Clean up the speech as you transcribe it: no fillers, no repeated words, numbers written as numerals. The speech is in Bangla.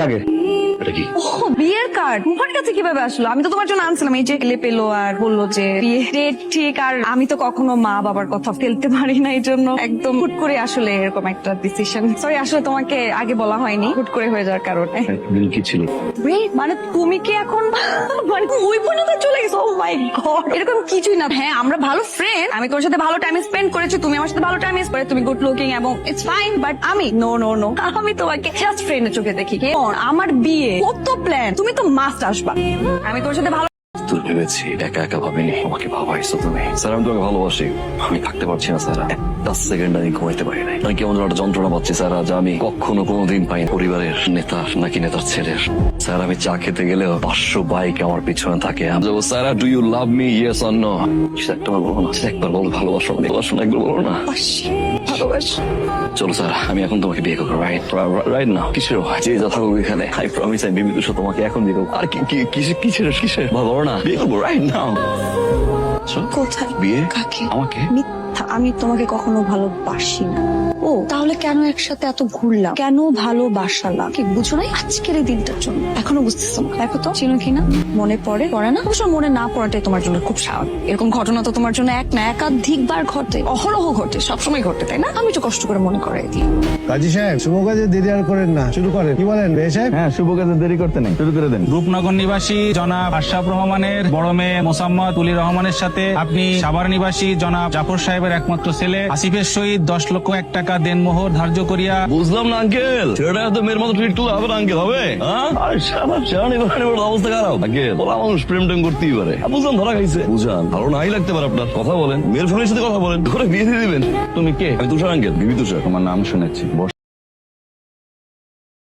আগে এটা কি? ও বিয়ের কার্ড তোমার কাছে কিভাবে আসলো? আমি তো তোমার জন্য আনছিলাম। এই যে এলে পেলো আর বললো যে বিয়ে ডেট ঠিক। আর আমি তো কখনো মা বাবার কথা ফেলতে পারি না, এই জন্য একদম হুট করে আসলে এরকম একটা ডিসিশন। সরি, আসলে তোমাকে আগে বলা হয়নি, হুট করে হয়ে যাওয়ার কারণে। দিন কি ছিল? Wait, মানে তুমি কি এখন মানে ওই পর্যন্ত চলে গেছো? ও মাই গড, এরকম কিছুই না। হ্যাঁ, আমরা ভালো ফ্রেন্ড, আমি তোর সাথে ভালো টাইম স্পেন্ড করেছি, তুমি আমার সাথে ভালো টাইম স্পেন্ড করে, তুমি গুড লুকিং এবং ইটস ফাইন। বাট আমি নো নো নো, আমি তোমাকে জাস্ট ফ্রেন্ডের চোখে দেখি। আমার বিয়ে কত প্ল্যান, তুমি তো মাস্ট আসবা। আমি তোর সাথে ভালো তুই ভেবেছি, একা একা ভাবিনি, আমাকে ভাবাইছো তুমি। স্যার আমি তোমাকে ভালোবাসি, আমি থাকতে পারছি না স্যার, একটা সেকেন্ড আমি ঘুমাইতে পারি নাই। আমি কেমন একটা যন্ত্রণা পাচ্ছি স্যার, আজ আমি কখনো কোনোদিন পাই পরিবারের নেতা নাকি নেতার ছেলের। স্যার আমি চা খেতে গেলেও 500 বাইক আমার পিছনে থাকে। Sir do you love me, yes or no? একটা বলো না, একবার বলো ভালোবাসো, ভালোবাসো না, একবার বলো না। ভালোবাসি। চলো স্যার, আমি এখন তোমাকে বিয়ে করবো, রাইট রাইট না? কিসের হয় যে যা থাকুক এখানে, আই প্রমিস আমি বিবির সাথে তোমাকে এখন বিয়ে করবো। আর কিসের কিসের কিসের বলো না, বিয়ে করবো রাইট নাও। কোথায় বিয়ে? কাকে? আমাকে? মিথ্যা, আমি তোমাকে কখনো ভালোবাসি না। ও তাহলে কেন একসাথে এত ঘুরলাম, কেন ভালোবাসালাম? কি বুঝো নাই আজকের এই দিনটার জন্য? এখনো বুঝতেছো না? দেখো তো চিনো কিনা, মনে পড়ে না? অবশ্য মনে না পড়াটাই তোমার জন্য খুব স্বাভাবিক। এরকম ঘটনা তো তোমার জন্য এক না একাধিকবার ঘটে, অহরহ ঘটে, সবসময় ঘটে, তাই না? আমি একটু কষ্ট করে মনে করাই দিই। কাজী সাহেব, শুভ কাজে দেরি আর করেন না, শুরু করেন। কি বলেন বে সাহেব? হ্যাঁ, শুভ কাজে দেরি করতে নেই, শুরু করে দেন। রূপনগর নিবাসী জনাব আশরাফ রহমানের বড় মেয়ে মোসাম্মদ তুলি রহমানের সাথে আপনি সাভার নিবাসী জনাব জাফর সাহেবের একমাত্র ছেলে আসিফের সহিত 10,01,000 টাকা দেনমোহর ধার্য করিয়া। বুঝলাম না আঙ্কেল, ছেলেটা এত মেয়ের মতো ট্রিট করলে হবে না আঙ্কেল, হবে? আর অবস্থা খারাপ আঙ্কেল, বলা মানুষ প্রেম টেম করতেই পারে। বুঝলাম ধরা খাইছে, বুঝান ভালো নাই লাগতে পারে আপনার, কথা বলেন, মেয়ের ফ্যামিলির সাথে কথা বলেন, করে বিয়ে দিয়ে দিবেন। তুমি কে? আমি তুষার আঙ্কেল, বিবি তুষার। তোমার নাম শুনেছি,